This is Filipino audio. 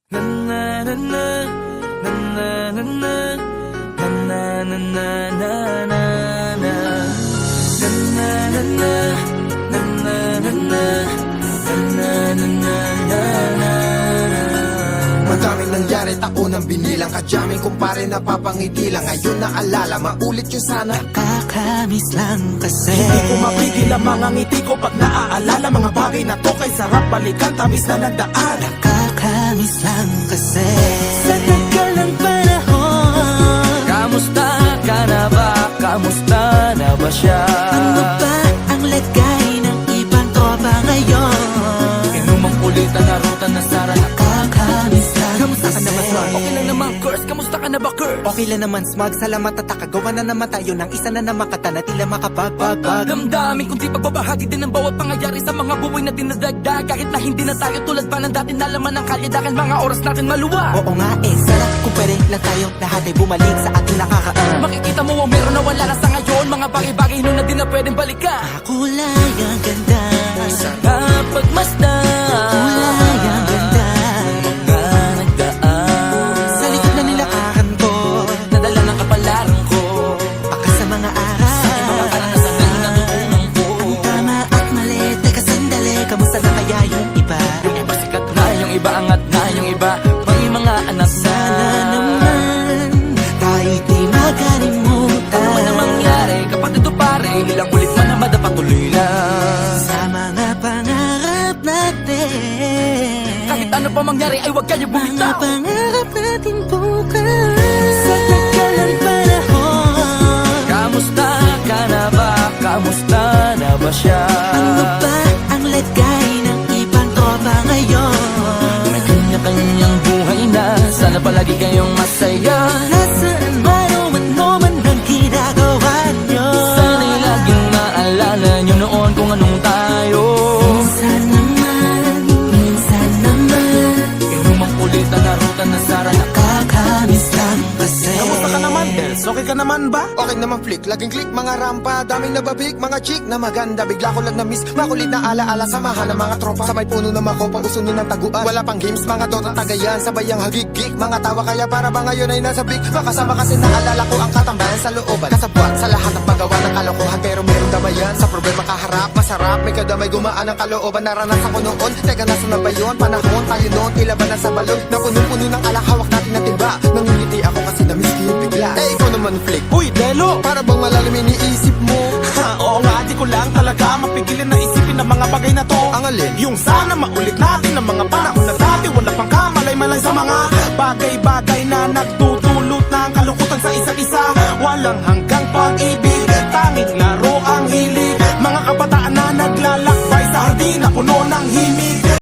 Na na na na na na na na na na na na na na na na na na na na. Madaming nangyari, taon ang binilang. Kadyaming kumpare, napapangiti lang. Ngayon naalala, maulit yun sana. Nakakamiss lang kasi Hindi ko mapigil ang mga ngiti ko pag naaalala. Mga bagay na to kay sarap balikan, tamis na nagdaan. Nakakamiss lang kasi sa tagal ng panahon. Kamusta ka na ba? Kamusta na ba siya? Ano ba ang lagay ng ibang tropa ngayon? Inumang kulitan na ruta na sara. Nakakamiss lang Kamusta ka na ba, Swag? Okay lang naman, Curse. Kamusta ka na ba, Curse? Okay lang naman, Smug. Salamat at takagawa na naman tayo ng isa na namakata na tila makabagbag. Damdamin kundi pagbabahagi din ng bawat pangyayari sa mga buhay na dinadagdag. Kahit na hindi na tayo tulad pa ng dati na laman ng kalye. Dahil mga oras natin maluwa. Oo nga sarap kung pwede lang tayo lahat ay bumalik sa ating nakakaan. Makikita mo ang meron na wala na sa ngayon. Mga bagay-bagay nun na di na pwedeng balikan. Kulay ang ganda, Sana pagmasdan kulay ang ganda. mga nagdaan Sa likod na nilakaran ko, nadala ng kapalaran ko. baka sa mga aral. Mga karanasan na natutunan ko. Tama at mali, teka sandali, kamusta na kaya yung iba? Yung iba sikat na, yung iba angat na, yung iba may mga anak na. Sana naman tayo di makalimutan. Ano man ang mangyari kapag ito pare, ilang ulit man na madapatuloy lang. Sa mga pangarap natin, Kahit ano pa mangyari ay huwag kayo mga bumitaw. pangarap natin bukas. Sa tagal ng panahon, Kamusta ka na ba? Kamusta na ba siya? ano ba ang lagay ng ibang tropa ngayon? May kanya-kanyang buhay na, sana palagi kayong masaya. Nasaan man o ano man ang ginagawa nyo? Sana'y laging maalala nyo noon kung anong tayo. Minsan naman, minsan naman, Inumang kulitan na ruta na sara. nakakamiss lang kasi. Kamusta ka naman, Dels? Okay ka naman ba? Okay naman flick, laging click, mga rampa. Daming nababik, mga chick na maganda. Bigla ko lang na-miss, makulit na alaala. Samahan ng mga tropa, sa may puno na makopa, uso nun ng taguan. Wala pang games, mga dota tagayan. Sabay ang hagigik, mga tawa kaya para ba ngayon ay nasa big. Makasama kasi naalala ko ang katambayan sa looban. Kasabwat sa lahat ng paggawa ng kalokohan, pero meron damayan. Sa problema kaharap, masarap, may kadamay gumaan ang kalooban. Naranasan ko noon, teka nasa na ba yun? Panahon tayo noon, tila ba nasa balon? Na puno-puno ng alak, hawak natin na timba. Nangingiti ako kasi na-miss ko yung bigla. Eh, ikaw naman flick. Uy, Delo! Para bang malalim iniisip mo? Ha, oo nga, di ko lang talaga mapigilin na isipin ang mga bagay na to. Ang alin? Yung sana maulit natin ang mga panahon na dati. Wala pang kamalay-malay sa mga bagay-bagay na